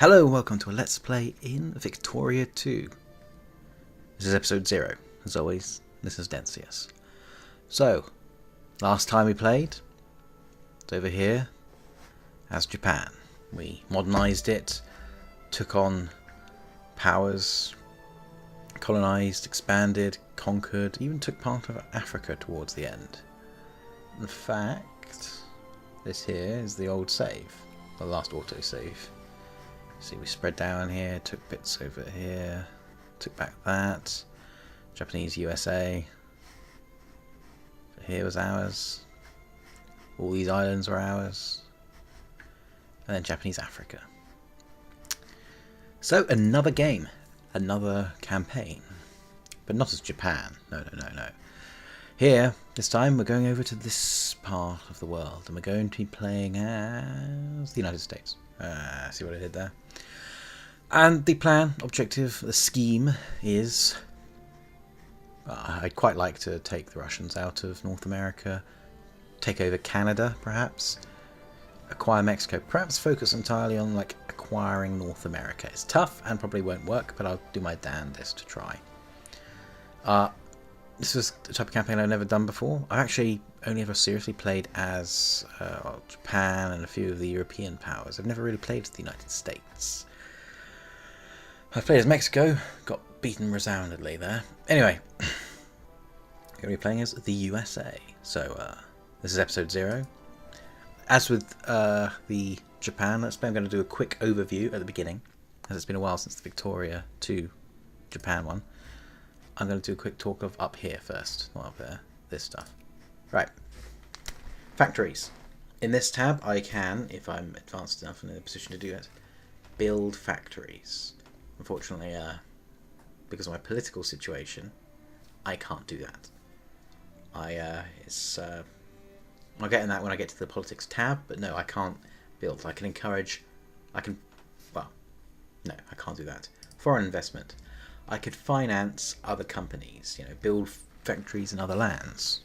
Hello and welcome to a Let's Play in Victoria 2. This is episode 0. As always, this is Denseus. So, last time we played, it's over here as Japan. We modernised it, took on powers, colonised, expanded, conquered, even took part of Africa towards the end. In fact, this here is the old save, the last autosave. See, we spread down here, took bits over here, took back that. Japanese USA. Here was ours. All these islands were ours. And then Japanese Africa. So, another game. Another campaign. But not as Japan. No. Here, this time, we're going over to this part of the world. And we're going to be playing as the United States. See what I did there? And the plan, objective, the scheme is... I'd quite like to take the Russians out of North America, take over Canada, perhaps, acquire Mexico, perhaps focus entirely on like acquiring North America. It's tough and probably won't work, but I'll do my damnedest to try. This is the type of campaign I've never done before. I've actually only ever seriously played as Japan and a few of the European powers. I've never really played as the United States. I've played as Mexico, got beaten resoundingly there. Anyway, I'm going to be playing as the USA. So this is episode 0. As with the Japan, I'm going to do a quick overview at the beginning, as it's been a while since the Victoria 2 Japan one. I'm going to do a quick talk of up here first, not up there, this stuff. Right. Factories. In this tab, I can, if I'm advanced enough and in a position to do it, build factories. Unfortunately, because of my political situation, I can't do that. I'll get in that when I get to the politics tab, but no, I can't build. I can encourage, well, no, I can't do that. Foreign investment. I could finance other companies, build factories in other lands.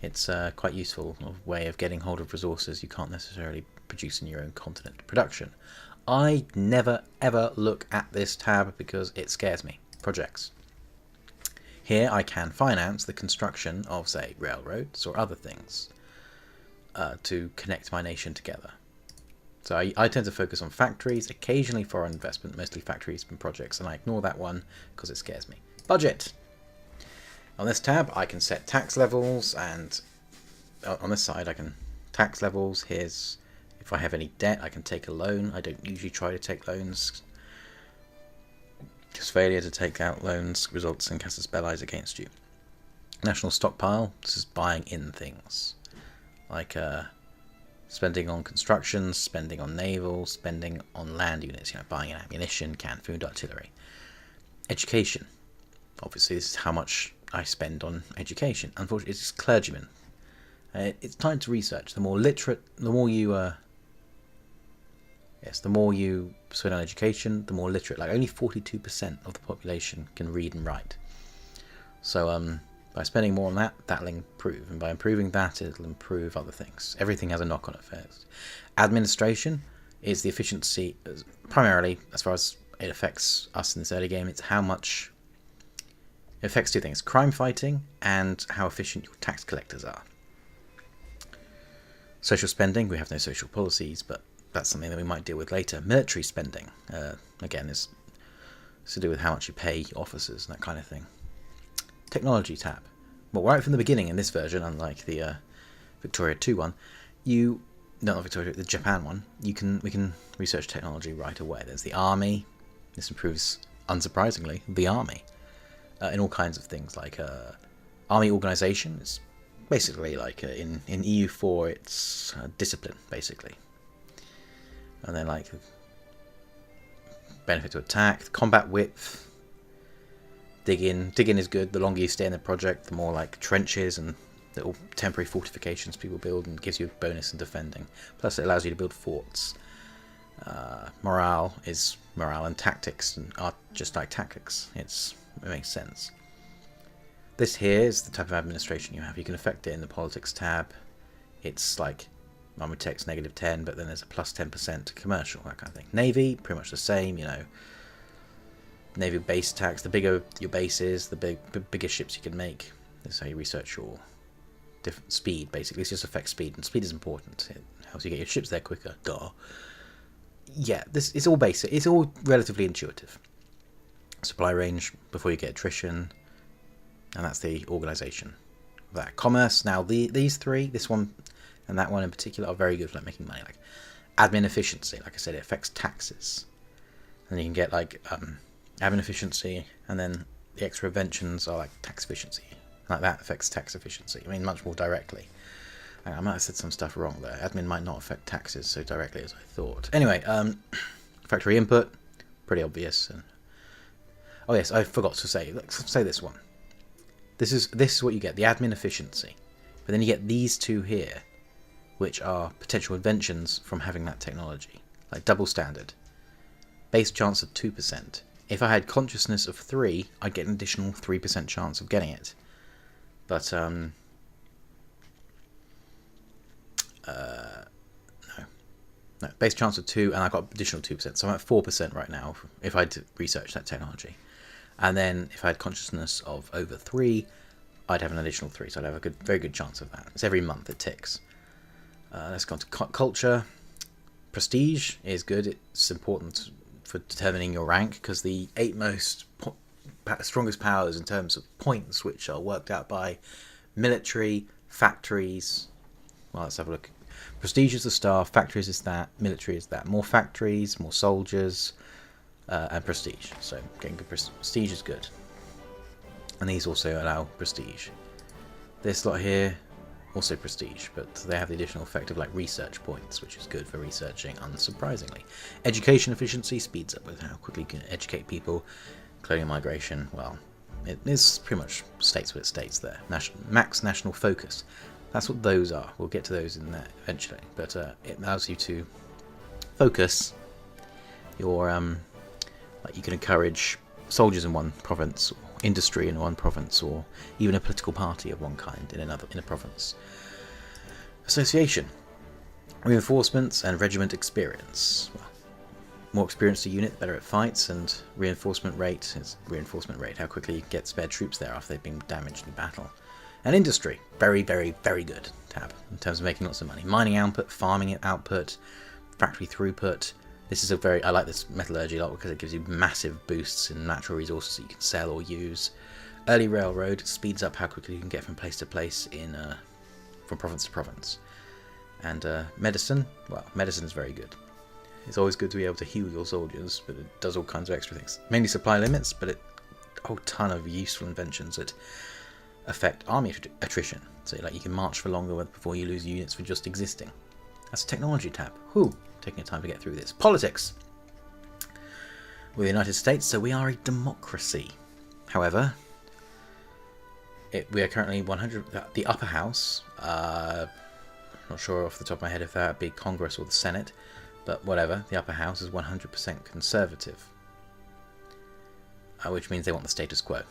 It's a quite useful way of getting hold of resources you can't necessarily produce in your own continent. Production. I never ever look at this tab because it scares me. Projects. Here I can finance the construction of, say, railroads or other things to connect my nation together. So I tend to focus on factories, occasionally foreign investment, mostly factories and projects, and I ignore that one because it scares me. Budget. On this tab I can set tax levels, and on this side I can tax levels. Here's if I have any debt, I can take a loan. I don't usually try to take loans, because failure to take out loans results in casus belli against you. National stockpile. This is buying in things like spending on construction, spending on naval, spending on land units, buying in ammunition, canned food, artillery. Education. Obviously, this is how much I spend on education. Unfortunately, it's clergymen. It's time to research. The more literate, the more you... the more you spend on education, the more literate. Like, only 42% of the population can read and write. So, by spending more on that, that'll improve. And by improving that, it'll improve other things. Everything has a knock-on effect. Administration is the efficiency, primarily, as far as it affects us in this early game. It's how much... It affects two things. Crime fighting and how efficient your tax collectors are. Social spending. We have no social policies, but that's something that we might deal with later. Military spending. Again, is to do with how much you pay officers and that kind of thing. Technology tab. Well, right from the beginning in this version, unlike the Victoria 2 one, not Victoria, the Japan one, we can research technology right away. There's the army. This improves, unsurprisingly, the army in all kinds of things, like army organization. It's basically like in EU4, it's discipline, basically. And then like benefit to attack, combat width. Dig in is good. The longer you stay in the project, the more like trenches and little temporary fortifications people build, and gives you a bonus in defending. Plus it allows you to build forts. Morale is morale and tactics, and are just like tactics. It makes sense. This here is the type of administration you have. You can affect it in the politics tab. It's like armored tech's -10, but then there's a +10% commercial, that kind of thing. Navy, pretty much the same, Navy base tax. The bigger your base is, the bigger ships you can make. That's how you research your different speed, basically. It just affects speed, and speed is important. It helps you get your ships there quicker. Duh. Yeah, it's all basic. It's all relatively intuitive. Supply range before you get attrition, and that's the organisation. That commerce. Now these three, this one and that one in particular, are very good for making money. Like admin efficiency, like I said, it affects taxes, and you can get like admin efficiency, and then the extra inventions are like tax efficiency. Like that affects tax efficiency. I mean, much more directly. I might have said some stuff wrong there. Admin might not affect taxes so directly as I thought. Anyway, factory input, pretty obvious. And oh yes, I forgot to say. Let's say this one. This is what you get, the admin efficiency. But then you get these two here, which are potential inventions from having that technology. Like double standard. Base chance of 2%. If I had consciousness of 3, I'd get an additional 3% chance of getting it. But, no. Base chance of 2, and I got additional 2%. So I'm at 4% right now, if I'd researched that technology. And then, if I had consciousness of over 3, I'd have an additional 3. So I'd have a very good chance of that. It's every month it ticks. Let's go on to culture. Prestige is good. It's important for determining your rank, because the 8 most strongest powers in terms of points, which are worked out by military, factories. Well, let's have a look. Prestige is the star, factories is that, military is that. More factories, more soldiers, and prestige. So getting good prestige is good. And these also allow prestige. This lot here, also prestige, but they have the additional effect of like research points, which is good for researching, unsurprisingly. Education efficiency speeds up with how quickly you can educate people. Colonial migration, well, it is pretty much states what it states there. Max national focus. That's what those are. We'll get to those in that eventually. But it allows you to focus your, like you can encourage soldiers in one province, or industry in one province, or even a political party of one kind in a province. Association. Reinforcements and regiment experience. Well, more experienced a unit, the better it fights, and reinforcement rate is reinforcement rate, how quickly you get spare troops there after they've been damaged in battle. And industry, very, very, very good tab in terms of making lots of money. Mining output, farming output, factory throughput. This is I like this metallurgy a lot because it gives you massive boosts in natural resources that you can sell or use. Early railroad speeds up how quickly you can get from place to place from province to province. And medicine, well, medicine is very good. It's always good to be able to heal your soldiers, but it does all kinds of extra things. Mainly supply limits, but a whole ton of useful inventions that affect army attrition. So like you can march for longer before you lose units for just existing. That's a technology tab. Whew, taking time to get through this. Politics. We're the United States, so we are a democracy. However, we are currently 100. The upper house. Not sure off the top of my head if that would be Congress or the Senate, but whatever. The upper house is 100% conservative, which means they want the status quo.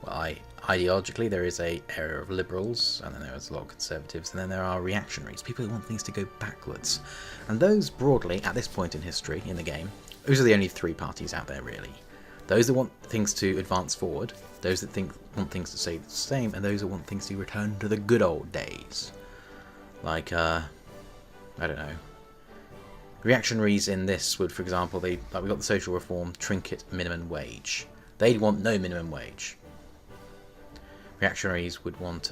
Well, ideologically, there is a area of liberals, and then there is a lot of conservatives, and then there are reactionaries, people who want things to go backwards. And those, broadly, at this point in history, in the game, those are the only 3 parties out there, really. Those that want things to advance forward, those that want things to stay the same, and those that want things to return to the good old days. Like, I don't know. Reactionaries in this would, for example, we got the social reform, trinket minimum wage. They'd want no minimum wage. Reactionaries would want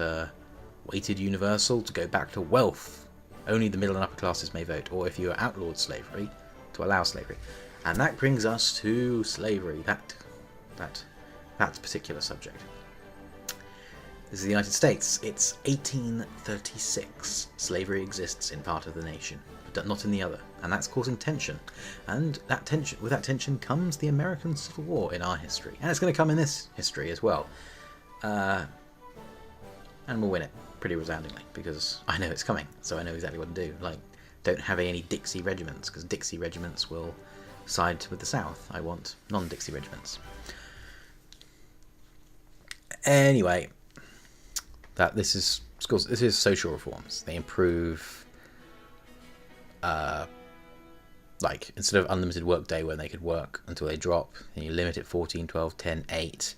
weighted universal to go back to wealth. Only the middle and upper classes may vote, or if you are outlawed slavery, to allow slavery. And that brings us to slavery, that particular subject. This is the United States. It's 1836. Slavery exists in part of the nation, but not in the other, and that's causing tension. And with that tension comes the American Civil War in our history, and it's going to come in this history as well. And we'll win it pretty resoundingly, because I know it's coming, so I know exactly what to do. Like, don't have any Dixie regiments, because Dixie regiments will side with the South. I want non-Dixie regiments. Anyway, this is social reforms. They improve like, instead of unlimited work day when they could work until they drop, and you limit it 14, 12, 10, 8.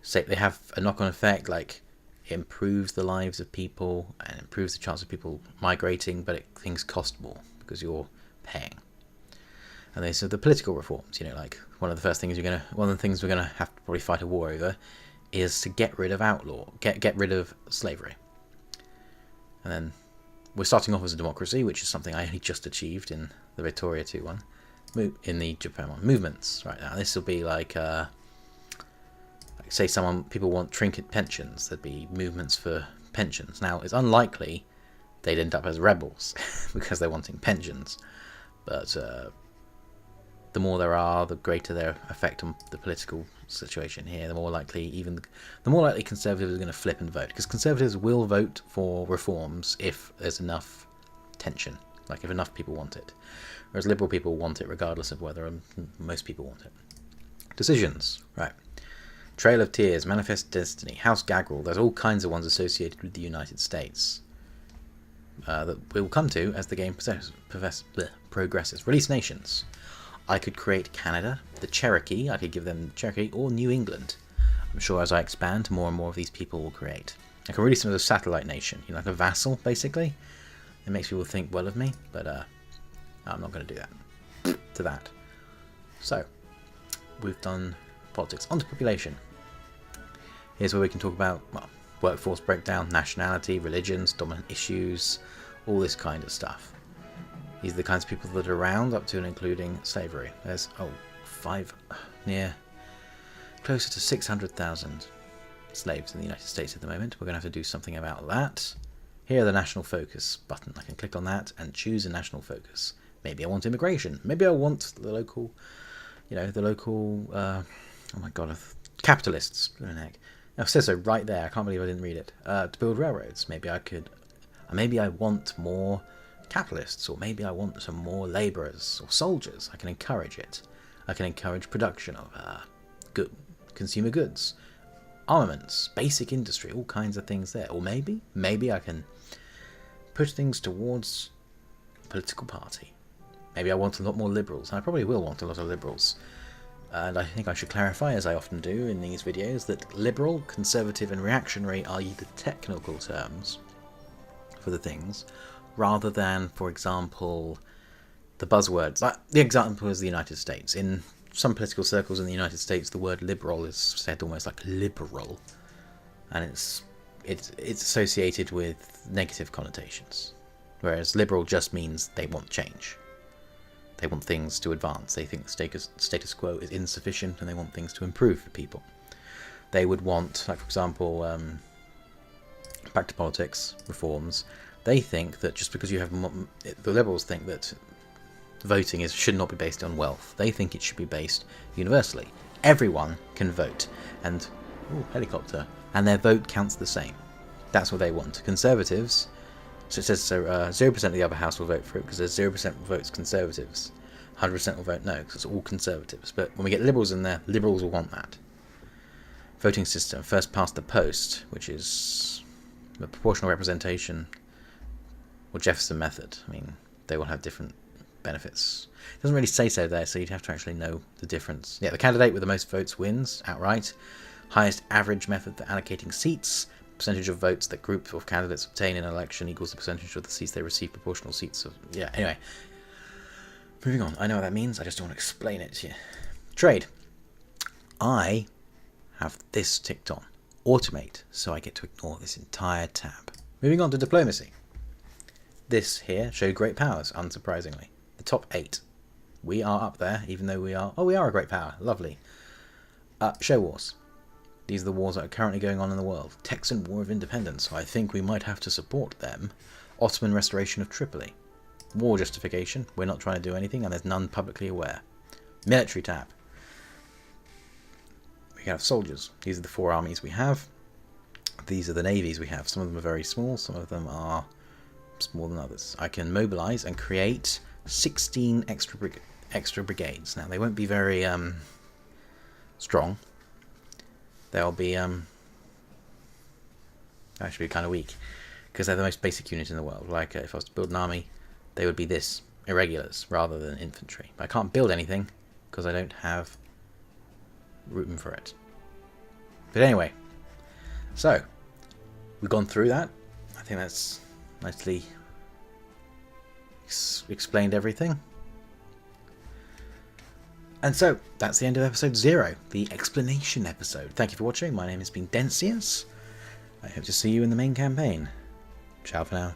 Say they have a knock-on effect, like it improves the lives of people and improves the chance of people migrating, but things cost more because you're paying. And they said the political reforms, like one of the things we're gonna have to probably fight a war over is to get rid of get rid of slavery. And then we're starting off as a democracy, which is something I only just achieved in the Victoria 2 one, in the Japan one. Movements, right now. This will be like say people want trinket pensions, there'd be movements for pensions. Now, it's unlikely they'd end up as rebels because they're wanting pensions, but the more there are, the greater their effect on the political situation here. The more likely conservatives are going to flip and vote, because conservatives will vote for reforms if there's enough tension, like if enough people want it, whereas liberal people want it regardless of whether most people want it. Decisions, right? Trail of Tears, Manifest Destiny, House Gaggle. There's all kinds of ones associated with the United States that we will come to as the game progresses. Release nations. I could create Canada, the Cherokee. I could give them Cherokee, or New England. I'm sure as I expand, more and more of these people will create. I can release them as a satellite nation, like a vassal, basically. It makes people think well of me, but I'm not going to do that. To that. So, we've done politics. On to population. Here's where we can talk about workforce breakdown, nationality, religions, dominant issues, all this kind of stuff. These are the kinds of people that are around, up to and including slavery. There's closer to 600,000 slaves in the United States at the moment. We're going to have to do something about that. Here are the national focus button. I can click on that and choose a national focus. Maybe I want immigration. Maybe I want the local, capitalists. It says so right there. I can't believe I didn't read it. To build railroads. Maybe I want more capitalists, or maybe I want some more labourers or soldiers. I can encourage it. I can encourage production of consumer goods, armaments, basic industry, all kinds of things there. Or maybe I can push things towards a political party. Maybe I want a lot more liberals. I probably will want a lot of liberals. And I think I should clarify, as I often do in these videos, that liberal, conservative and reactionary are the technical terms for the things, rather than, for example, the buzzwords. Like, the example is the United States. In some political circles in the United States, the word liberal is said almost like liberal, and it's associated with negative connotations, whereas liberal just means they want change. They want things to advance. They think the status quo is insufficient, and they want things to improve for people. They would want, like for example, back to politics, reforms. They think that just because you have the liberals think that voting should not be based on wealth. They think it should be based universally. Everyone can vote, and helicopter, and their vote counts the same. That's what they want. Conservatives. So it says 0% of the upper house will vote for it because there's 0% votes conservatives. 100% will vote no because it's all conservatives. But when we get liberals in there, liberals will want that. Voting system, first past the post, which is the proportional representation, or Jefferson method. I mean, they will have different benefits. It doesn't really say so there, so you'd have to actually know the difference. Yeah, the candidate with the most votes wins outright. Highest average method for allocating seats. Percentage of votes that group of candidates obtain in an election equals the percentage of the seats they receive. Proportional seats of... Yeah, anyway. Moving on. I know what that means. I just don't want to explain it to you. Trade. I have this ticked on. Automate. So I get to ignore this entire tab. Moving on to diplomacy. This here showed great powers, unsurprisingly. The top 8. We are up there, even though we are... Oh, we are a great power. Lovely. Show wars. These are the wars that are currently going on in the world. Texan War of Independence. I think we might have to support them. Ottoman restoration of Tripoli. War justification. We're not trying to do anything, and there's none publicly aware. Military tab. We have soldiers. These are the 4 armies we have. These are the navies we have. Some of them are very small. Some of them are smaller than others. I can mobilize and create 16 extra brigades. Now, they won't be very strong. They'll be actually kind of weak because they're the most basic unit in the world. Like if I was to build an army, they would be this, irregulars, rather than infantry. But I can't build anything because I don't have room for it. But anyway, so we've gone through that. I think that's nicely explained everything. And so that's the end of episode 0, the explanation episode. Thank you for watching. My name has been Denseus. I hope to see you in the main campaign. Ciao for now.